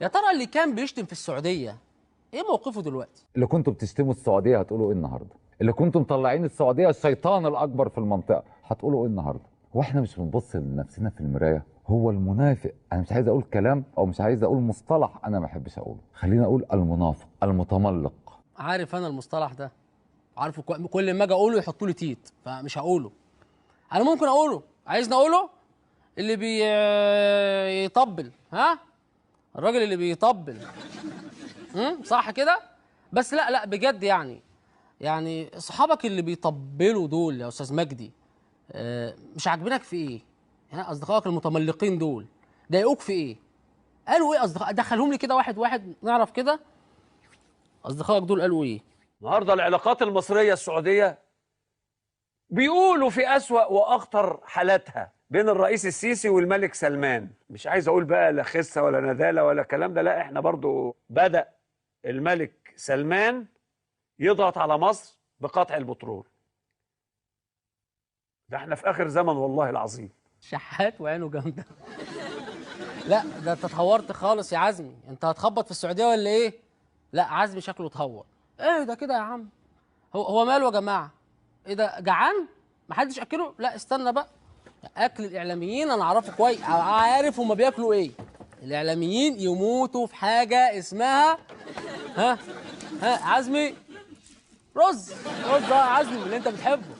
يا ترى اللي كان بيشتم في السعوديه ايه موقفه دلوقتي؟ اللي كنتوا بتشتموا السعوديه هتقولوا ايه النهارده؟ اللي كنتوا مطلعين السعوديه الشيطان الاكبر في المنطقه هتقولوا ايه النهارده؟ هو احنا مش بنبص لنفسنا في المرايه؟ هو المنافق، انا مش عايز اقول كلام او مش عايز اقول مصطلح انا ما بحبش اقوله، خلينا اقول المنافق المتملق. عارف انا المصطلح ده، عارفه كل ما اجي اقوله يحطوا لي تيت، فمش هقوله. انا ممكن اقوله، عايزني اقوله؟ اللي بيطبل، ها؟ الراجل اللي بيطبل، صح كده؟ بس لا لا بجد يعني صحابك اللي بيطبلوا دول يا استاذ مجدي، مش عاجبينك في ايه؟ يعني اصدقائك المتملقين دول ضايقوك في ايه؟ قالوا ايه اصدقاء؟ دخلهم لي كده واحد واحد نعرف كده اصدقائك دول قالوا ايه؟ النهارده العلاقات المصرية السعودية بيقولوا في أسوأ وأخطر حالاتها بين الرئيس السيسي والملك سلمان. مش عايز أقول بقى لا خسة ولا نذالة ولا الكلام ده، لا احنا برضو بدأ الملك سلمان يضغط على مصر بقطع البترول. ده احنا في آخر زمن والله العظيم. شحات وعينه جامده. لا ده انت اتهورت خالص يا عزمي، انت هتخبط في السعوديه ولا ايه؟ لا عزمي شكله اتهور. ايه ده كده يا عم؟ هو ماله يا جماعه؟ ايه ده جعان؟ محدش اكله؟ لا استنى بقى، اكل الاعلاميين انا اعرفه كويس، عارف هما بياكلوا ايه. الاعلاميين يموتوا في حاجه اسمها ها ها عزمي رز. رز يا عزمي اللي انت بتحبه،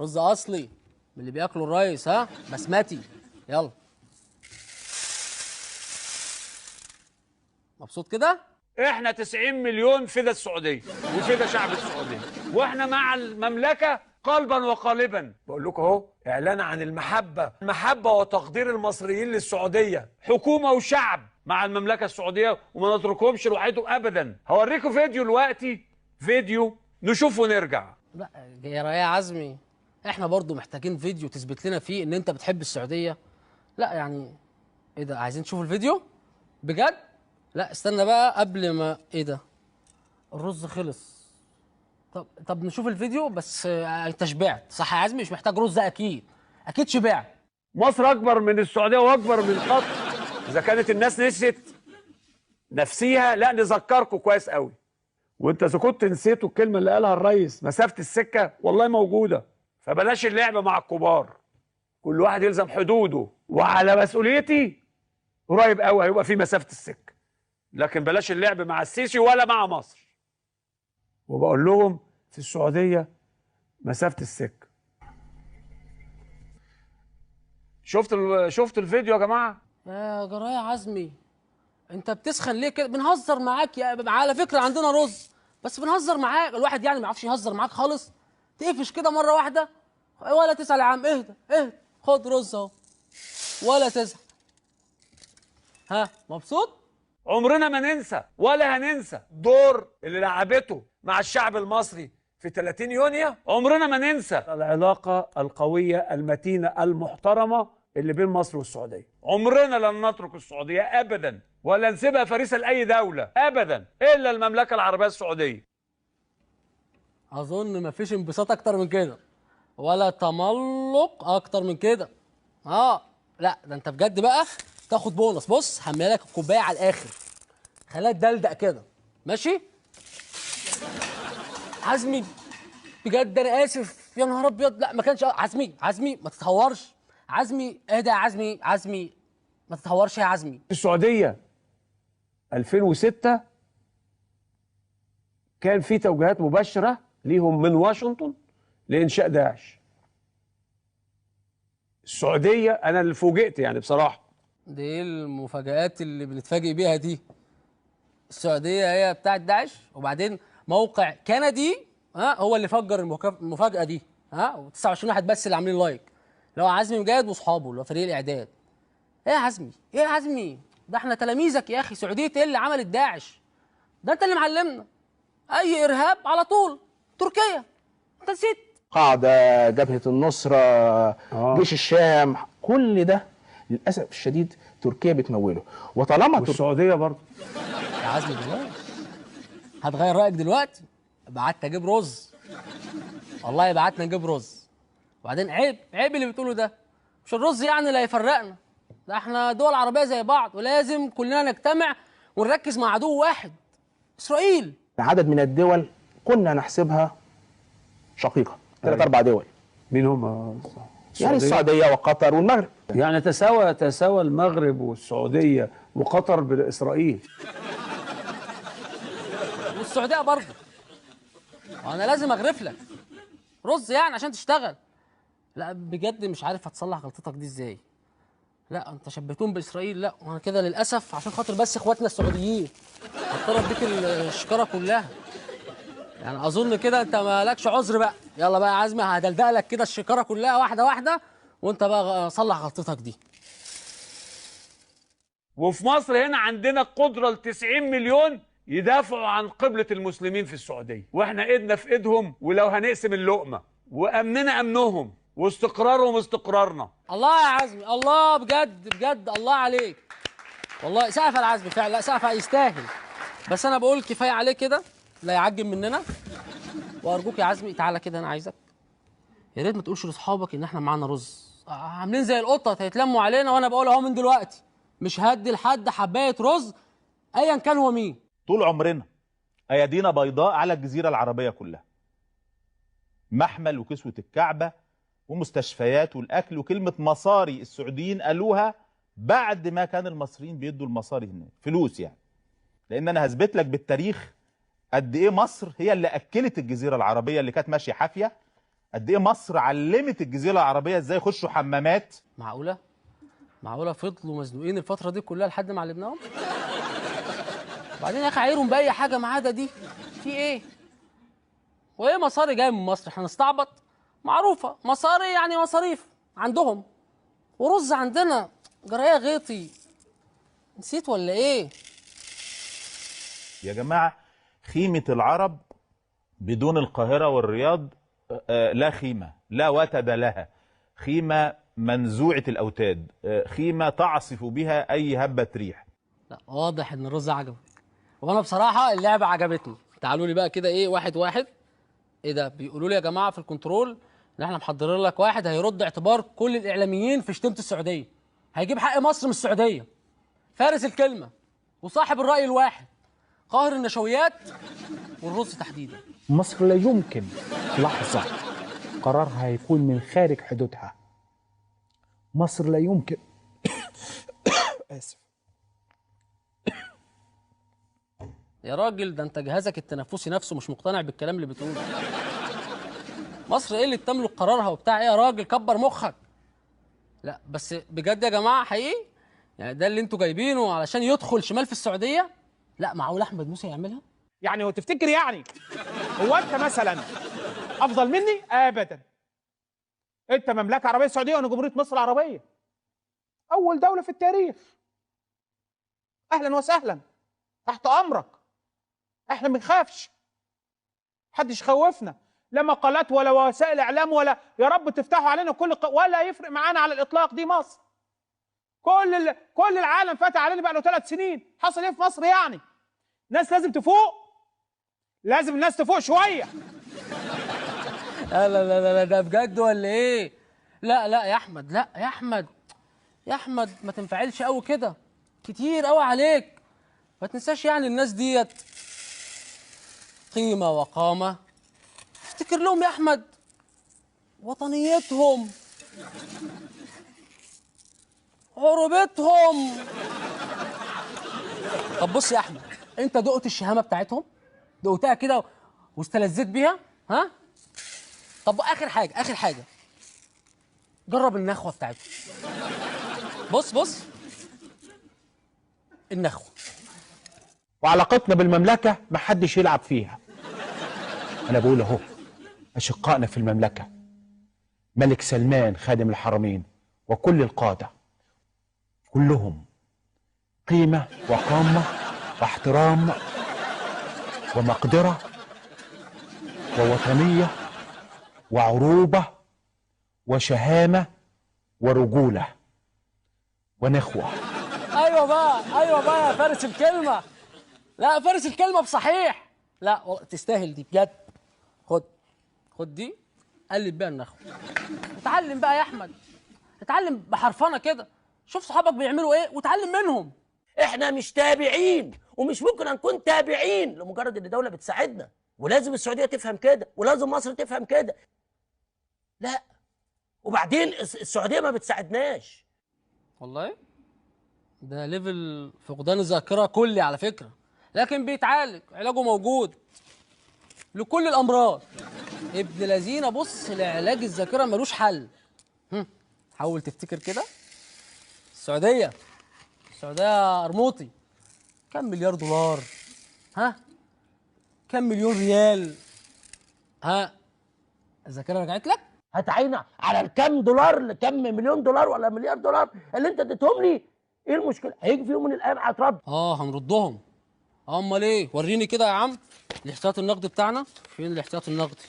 رز اصلي من اللي بياكله الريس، ها بسمتي. يلا مبسوط كده؟ احنا 90 مليون فدا السعودية وفدا شعب السعودية، واحنا مع المملكة قلبا وقالبا. بقول لكم اهو اعلان عن المحبة وتقدير المصريين للسعودية، حكومة وشعب مع المملكة السعودية، وما نتركهمش لوحدهم ابدا. هوريكم فيديو دلوقتي، فيديو نشوفه ونرجع. لا يا عزمي، احنا برضو محتاجين فيديو تثبت لنا فيه ان انت بتحب السعوديه. لا يعني ايه ده؟ عايزين نشوف الفيديو بجد؟ لا استنى بقى قبل ما ايه ده، الرز خلص. طب نشوف الفيديو بس. انت شبعت صح يا عزمي؟ مش محتاج رز، اكيد اكيد شبعت. مصر اكبر من السعودية واكبر من قطر. اذا كانت الناس نسيت نفسيها، لا نذكركم كويس قوي. وانت اذا كنت نسيتوا الكلمه اللي قالها الريس، مسافه السكه والله موجوده، فبلاش اللعب مع الكبار، كل واحد يلزم حدوده، وعلى مسؤوليتي قريب قوي هيبقى في مسافه السكه، لكن بلاش اللعب مع السيسي ولا مع مصر. وبقول لهم في السعوديه مسافه السكه. شفت الفيديو يا جماعه؟ يا جرايه عزمي، انت بتسخن ليه كده؟ بنهزر معاك على فكره عندنا رز، بس بنهزر معاك. الواحد يعني ما يعرفش يهزر معاك خالص، تقفش كده مره واحده ولا تسال يا عم. اهدى اهدى، خد رز اهو ولا تزعل. ها مبسوط؟ عمرنا ما ننسى ولا هننسى الدور اللي لعبته مع الشعب المصري في 30 يونيو. عمرنا ما ننسى العلاقة القوية المتينة المحترمة اللي بين مصر والسعودية. عمرنا لن نترك السعودية أبدا، ولا نسيبها فريسة لأي دولة أبدا إلا المملكة العربية السعودية. اظن ما فيش انبساط اكتر من كده ولا تملق اكتر من كده. لا ده انت بجد بقى تاخد بونص. بص هملى لك الكوبايه على الاخر، خليها تدلدق كده، ماشي؟ عزمي بجد انا اسف، يا نهار ابيض. لا ما كانش عزمي ما تتهورش. عزمي اهدى يا عزمي ما تتهورش يا عزمي. في السعودية 2006 كان في توجيهات مباشرة ليهم من واشنطن لإنشاء داعش. السعودية أنا اللي فوجئت يعني بصراحة. دي ايه المفاجآت اللي بنتفاجئ بيها دي؟ السعودية هي بتاعت داعش، وبعدين موقع كندي هو اللي فجر المفاجأة دي، و29 واحد بس اللي عاملين لايك، اللي هو عزمي مجاهد واصحابه اللي هو فريق الاعداد. ايه يا عزمي؟ ايه يا عزمي؟ ده احنا تلاميذك يا اخي. سعودية ايه اللي عملت داعش؟ ده انت اللي معلمنا. اي ارهاب على طول تركيا، انت نسيت؟ قاعدة، جبهة النصرة، جيش الشام، كل ده للأسف الشديد تركيا بتموله. وطالما والسعودية برضه. يا عزمي بلاش، هتغير رأيك دلوقتي؟ بعت اجيب رز، والله بعتنا نجيب رز. وبعدين عيب اللي بتقوله ده. مش الرز يعني اللي هيفرقنا، ده احنا دول عربيه زي بعض، ولازم كلنا نجتمع ونركز مع عدو واحد، اسرائيل. عدد من الدول كنا نحسبها شقيقه، 3 4 دول. مين هم؟ يعني السعوديه وقطر والمغرب. يعني تساوى المغرب والسعوديه وقطر باسرائيل. والسعوديه برضه. انا لازم اغرف لك رز يعني عشان تشتغل. لا بجد مش عارف هتصلح غلطتك دي ازاي. لا انت شبهتهم باسرائيل، لا وانا كده للاسف عشان خاطر بس اخواتنا السعوديين هضطر اديك الشكاره كلها. يعني اظن كده انت مالكش عذر بقى. يلا بقى يا عزمي هدلدق لك كده الشكاره كلها واحده واحده، وانت بقى صلح غلطتك دي. وفي مصر هنا عندنا القدره ل 90 مليون يدافعوا عن قبله المسلمين في السعوديه، واحنا ايدنا في ايدهم، ولو هنقسم اللقمه، وامننا امنهم، واستقرارهم استقرارنا. الله يا عزمي، الله بجد بجد، الله عليك والله. سقف العزمي فعلا، لا سقف يستاهل. بس انا بقول كفايه عليه كده، لا يعجب مننا. وارجوك يا عزمي تعالى كده، انا عايزك يا ريت ما تقولش لاصحابك ان احنا معانا رز. عاملين زي القطه هيتلموا علينا، وانا بقول اهو من دلوقتي مش هدي لحد حبايه رز ايا كان هو مين. طول عمرنا ايادينا بيضاء على الجزيره العربيه كلها، محمل وكسوه الكعبه ومستشفيات والاكل، وكلمه مصاري السعوديين قالوها بعد ما كان المصريين بيدوا المصاري هناك فلوس يعني. لان انا هثبت لك بالتاريخ قد ايه مصر هي اللي اكلت الجزيره العربيه اللي كانت ماشيه حافيه، قد ايه مصر علمت الجزيره العربيه ازاي يخشوا حمامات. معقوله فضلوا مزنوقين الفتره دي كلها لحد ما علمناهم؟ وبعدين يا اخي عايرهم باي حاجه ما عدا دي. في ايه؟ وايه مصاري جايه من مصر؟ احنا نستعبط؟ معروفه مصاري يعني مصاريف عندهم، ورز عندنا. جرايه غيطي، نسيت ولا ايه؟ يا جماعه خيمه العرب بدون القاهره والرياض لا خيمه، لا وتد لها، خيمه منزوعه الاوتاد، خيمه تعصف بها اي هبه ريح. لا واضح ان الرز عجبك، وانا بصراحه اللعبه عجبتني. تعالوا لي بقى كده ايه واحد واحد. ايه ده؟ بيقولوا لي يا جماعه في الكنترول ان احنا محضرين لك واحد هيرد اعتبار كل الاعلاميين في شتيمه السعوديه، هيجيب حق مصر من السعوديه، فارس الكلمه وصاحب الراي الواحد، قاهر النشويات والرز تحديدا. مصر لا يمكن لحظه قرارها هيكون من خارج حدودها. مصر لا يمكن اسف يا راجل ده انت جهازك التنفسي نفسه مش مقتنع بالكلام اللي بتقوله. مصر ايه اللي بتملك قرارها وبتاع ايه يا راجل؟ كبر مخك. لا بس بجد يا جماعه حقيقي يعني ده اللي انتوا جايبينه علشان يدخل شمال في السعوديه؟ لا معقول احمد موسى يعملها؟ يعني هو تفتكر يعني هو انت مثلا افضل مني؟ ابدا. انت مملكه عربيه سعوديه وانا جمهوريه مصر العربيه، اول دوله في التاريخ. اهلا وسهلا، تحت امرك. احنا ما بنخافش، محدش يخوفنا، لا مقالات ولا وسائل اعلام ولا يا رب تفتحوا علينا ولا يفرق معانا على الاطلاق. دي مصر، كل العالم فتح علينا بقى له 3 سنين. حصل ايه في مصر يعني؟ الناس لازم تفوق، لازم الناس تفوق شويه. لا لا لا لا ده بجد ولا ايه؟ لا لا يا احمد، لا يا احمد، يا احمد ما تنفعلش قوي كده، كتير قوي عليك. ما تنساش يعني الناس ديت قيمه وقامه، افتكر لهم يا احمد وطنيتهم، عربتهم. طب بص يا احمد، انت دقت الشهامه بتاعتهم؟ دقتها كده واستلذيت بيها؟ ها؟ طب اخر حاجه جرب النخوه بتاعتهم. بص النخوه. وعلاقتنا بالمملكه ما حدش يلعب فيها. انا بقول اهو، اشقائنا في المملكه ملك سلمان خادم الحرمين وكل القاده كلهم قيمه وقامه واحترام ومقدره ووطنيه وعروبه وشهامه ورجوله ونخوه. ايوه بقى يا فارس الكلمه. لا فارس الكلمه بصحيح. لا والله تستاهل دي بجد. خد دي قلب بيها النخوه. اتعلم بقى يا احمد، اتعلم بحرفنه كده. شوف صحابك بيعملوا ايه وتعلم منهم. احنا مش تابعين ومش ممكن نكون تابعين لمجرد ان الدوله بتساعدنا، ولازم السعوديه تفهم كده ولازم مصر تفهم كده. لا، وبعدين السعوديه ما بتساعدناش. والله ده ليفل فقدان الذاكره كلي على فكره، لكن بيتعالج، علاجه موجود لكل الامراض. ابن لذينه بص، لعلاج الذاكره ملوش حل. حاول تفتكر كده. السعوديه قرموطي كم مليار دولار؟ ها؟ كم مليون ريال؟ ها؟ الذاكره رجعت لك؟ هتعينا على الكام دولار لكم مليون دولار ولا مليار دولار اللي انت اديتهم لي؟ ايه المشكله؟ هيجي في يوم من الايام هترد. هنردهم. امال ايه؟ وريني كده يا عم الاحتياط النقدي بتاعنا. فين الاحتياط النقدي؟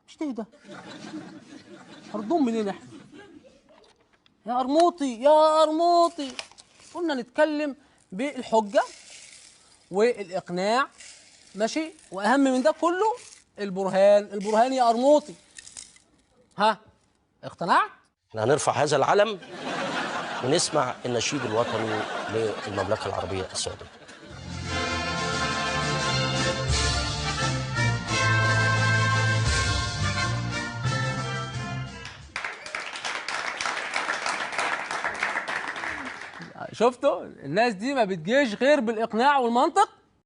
مش ده هردهم منين احنا؟ يا قرموطي قلنا نتكلم بالحجه والاقناع، ماشي؟ واهم من ده كله البرهان يا قرموطي. ها؟ اقتنعت؟ احنا هنرفع هذا العلم ونسمع النشيد الوطني للمملكه العربيه السعوديه. شفتوا الناس دي ما بتجيش غير بالاقناع والمنطق.